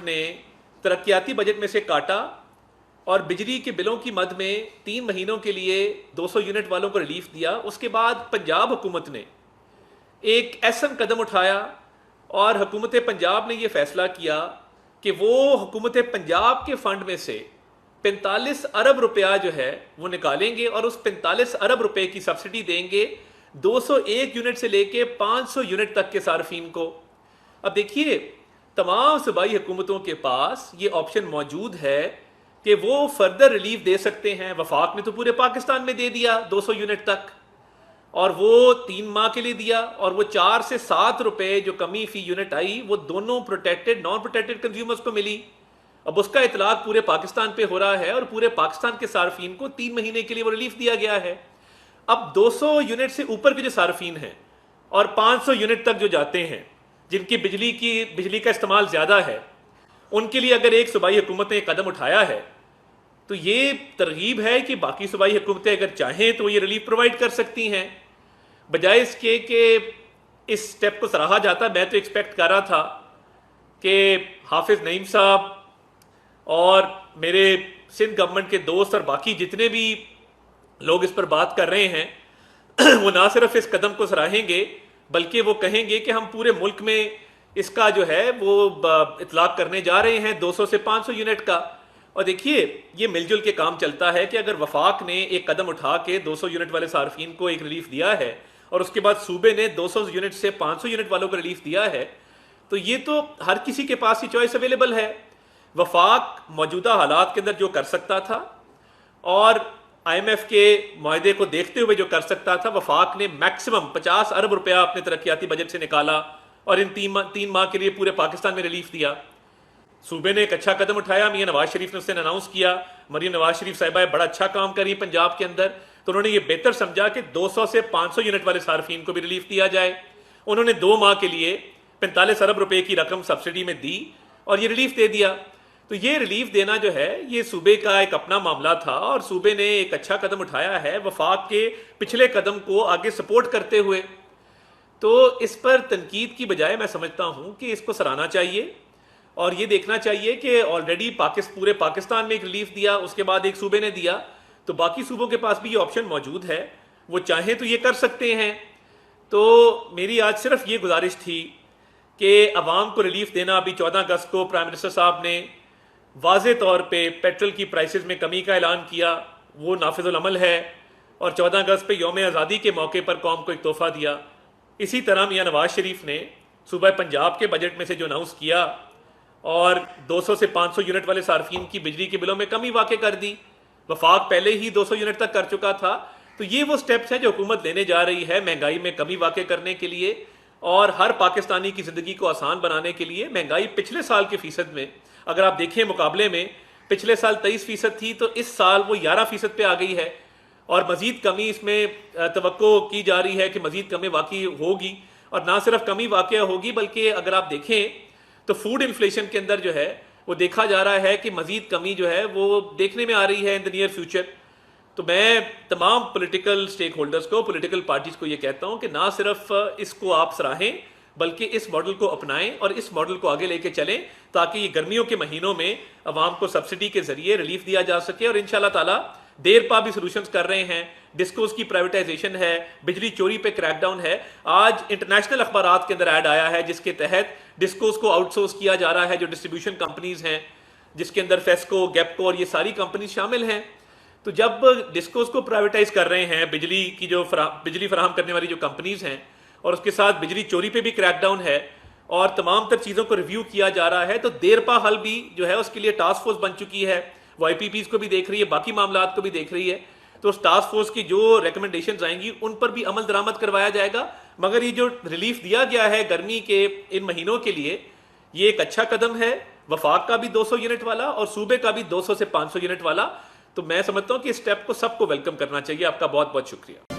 نے ترقیاتی بجٹ میں سے کاٹا اور بجلی کے بلوں کی مد میں 3 مہینوں کے لیے 200 یونٹ والوں کو ریلیف دیا. اس کے بعد پنجاب حکومت نے ایک اہم قدم اٹھایا اور حکومت پنجاب نے یہ فیصلہ کیا کہ وہ حکومت پنجاب کے فنڈ میں سے 45 ارب روپیہ جو ہے وہ نکالیں گے اور اس 45 ارب روپے کی سبسڈی دیں گے 201 یونٹ سے لے کے 500 یونٹ تک کے صارفین کو. اب دیکھیے تمام صوبائی حکومتوں کے پاس یہ آپشن موجود ہے کہ وہ فردر ریلیف دے سکتے ہیں. وفاق نے تو پورے پاکستان میں دے دیا 200 یونٹ تک اور وہ 3 ماہ کے لیے دیا, اور وہ 4 سے 7 روپے جو کمی فی یونٹ آئی وہ دونوں پروٹیکٹڈ نان پروٹیکٹڈ کنزیومرز کو ملی. اب اس کا اطلاق پورے پاکستان پہ ہو رہا ہے اور پورے پاکستان کے صارفین کو 3 مہینے کے لیے وہ ریلیف دیا گیا ہے. اب 200 یونٹ سے اوپر کے جو صارفین ہیں اور 500 یونٹ تک جو جاتے ہیں جن کی بجلی کا استعمال زیادہ ہے, ان کے لیے اگر ایک صوبائی حکومت نے ایک قدم اٹھایا ہے تو یہ ترغیب ہے کہ باقی صوبائی حکومتیں اگر چاہیں تو یہ ریلیف پرووائڈ کر سکتی ہیں. بجائے اس کے کہ اس سٹیپ کو سراہا جاتا, میں تو ایکسپیکٹ کر رہا تھا کہ حافظ نعیم صاحب اور میرے سندھ گورنمنٹ کے دوست اور باقی جتنے بھی لوگ اس پر بات کر رہے ہیں وہ نہ صرف اس قدم کو سراہیں گے بلکہ وہ کہیں گے کہ ہم پورے ملک میں اس کا جو ہے وہ اطلاق کرنے جا رہے ہیں 200 سے 500 یونٹ کا. اور دیکھیے یہ مل جل کے کام چلتا ہے کہ اگر وفاق نے ایک قدم اٹھا کے 200 یونٹ والے صارفین کو ایک ریلیف دیا ہے اور اس کے بعد صوبے نے 200 یونٹ سے 500 یونٹ والوں کو ریلیف دیا ہے, تو یہ تو ہر کسی کے پاس یہ چوائس اویلیبل ہے. وفاق موجودہ حالات کے اندر جو کر سکتا تھا اور آئی ایم ایف کے معاہدے کو دیکھتے ہوئے جو کر سکتا تھا, وفاق نے میکسیمم 50 ارب روپیہ اپنے ترقیاتی بجٹ سے نکالا اور ان 3 ماہ کے لیے پورے پاکستان میں ریلیف دیا. صوبے نے ایک اچھا قدم اٹھایا, میاں نواز شریف نے اس نے اناؤنس کیا, مریم نواز شریف صاحبہ بڑا اچھا کام کری پنجاب کے اندر, تو انہوں نے یہ بہتر سمجھا کہ 200 سے 500 یونٹ والے صارفین کو بھی ریلیف دیا جائے. انہوں نے 2 ماہ کے لیے 45 ارب روپے کی رقم سبسڈی میں دی اور یہ ریلیف دے دیا. تو یہ ریلیف دینا جو ہے یہ صوبے کا ایک اپنا معاملہ تھا اور صوبے نے ایک اچھا قدم اٹھایا ہے وفاق کے پچھلے قدم کو آگے سپورٹ کرتے ہوئے. تو اس پر تنقید کی بجائے میں سمجھتا ہوں کہ اس کو سراہنا چاہیے اور یہ دیکھنا چاہیے کہ آلریڈی پورے پاکستان میں ایک ریلیف دیا, اس کے بعد ایک صوبے نے دیا, تو باقی صوبوں کے پاس بھی یہ آپشن موجود ہے, وہ چاہیں تو یہ کر سکتے ہیں. تو میری آج صرف یہ گزارش تھی کہ عوام کو ریلیف دینا. ابھی 14 اگست کو پرائم منسٹر صاحب نے واضح طور پہ پیٹرول کی پرائسز میں کمی کا اعلان کیا, وہ نافذ العمل ہے, اور 14 اگست پہ یوم آزادی کے موقع پر قوم کو ایک تحفہ دیا. اسی طرح میاں نواز شریف نے صوبہ پنجاب کے بجٹ میں سے جو اناؤنس کیا اور 200 سے 500 یونٹ والے صارفین کی بجلی کے بلوں میں کمی واقع کر دی. وفاق پہلے ہی 200 یونٹ تک کر چکا تھا. تو یہ وہ سٹیپس ہیں جو حکومت لینے جا رہی ہے مہنگائی میں کمی واقع کرنے کے لیے اور ہر پاکستانی کی زندگی کو آسان بنانے کے لیے. مہنگائی پچھلے سال کے فیصد میں اگر آپ دیکھیں مقابلے میں پچھلے سال 23% تھی, تو اس سال وہ 11% پہ آ گئی ہے اور مزید کمی اس میں توقع کی جا رہی ہے کہ مزید کمی واقعی ہوگی. اور نہ صرف کمی واقع ہوگی بلکہ اگر آپ دیکھیں تو فوڈ انفلیشن کے اندر جو ہے وہ دیکھا جا رہا ہے کہ مزید کمی جو ہے وہ دیکھنے میں آ رہی ہے ان دی نیئر فیوچر. تو میں تمام پولیٹیکل سٹیک ہولڈرز کو, پولیٹیکل پارٹیز کو یہ کہتا ہوں کہ نہ صرف اس کو آپ سراہیں بلکہ اس ماڈل کو اپنائیں اور اس ماڈل کو آگے لے کے چلیں تاکہ یہ گرمیوں کے مہینوں میں عوام کو سبسڈی کے ذریعے ریلیف دیا جا سکے. اور انشاءاللہ تعالی دیر پا بھی سولوشنز کر رہے ہیں. ڈسکوز کی پرائیویٹائزیشن ہے, بجلی چوری پہ کریک ڈاؤن ہے. آج انٹرنیشنل اخبارات کے اندر ایڈ آیا ہے جس کے تحت ڈسکوز کو آؤٹ سورس کیا جا رہا ہے, جو ڈسٹریبیوشن کمپنیز ہیں جس کے اندر فیسکو, گیپکو اور یہ ساری کمپنیز شامل ہیں. تو جب ڈسکوز کو پرائیویٹائز کر رہے ہیں, بجلی کی جو بجلی فراہم کرنے والی جو کمپنیز ہیں, اور اس کے ساتھ بجلی چوری پہ بھی کریک ڈاؤن ہے اور تمام تر چیزوں کو ریویو کیا جا رہا ہے, تو دیر پا حل بھی جو ہے اس کے لیے ٹاسک فورس بن چکی ہے. وہ آئی پی پیز کو بھی دیکھ رہی ہے, باقی معاملات کو بھی دیکھ رہی ہے. تو اس ٹاسک فورس کی جو ریکمنڈیشنز آئیں گی ان پر بھی عمل درآمد کروایا جائے گا. مگر یہ جو ریلیف دیا گیا ہے گرمی کے ان مہینوں کے لیے, یہ ایک اچھا قدم ہے. وفاق کا بھی 200 یونٹ والا اور صوبے کا بھی 200 سے 500 یونٹ والا. تو میں سمجھتا ہوں کہ اس سٹیپ کو سب کو ویلکم کرنا چاہیے. آپ کا بہت بہت شکریہ.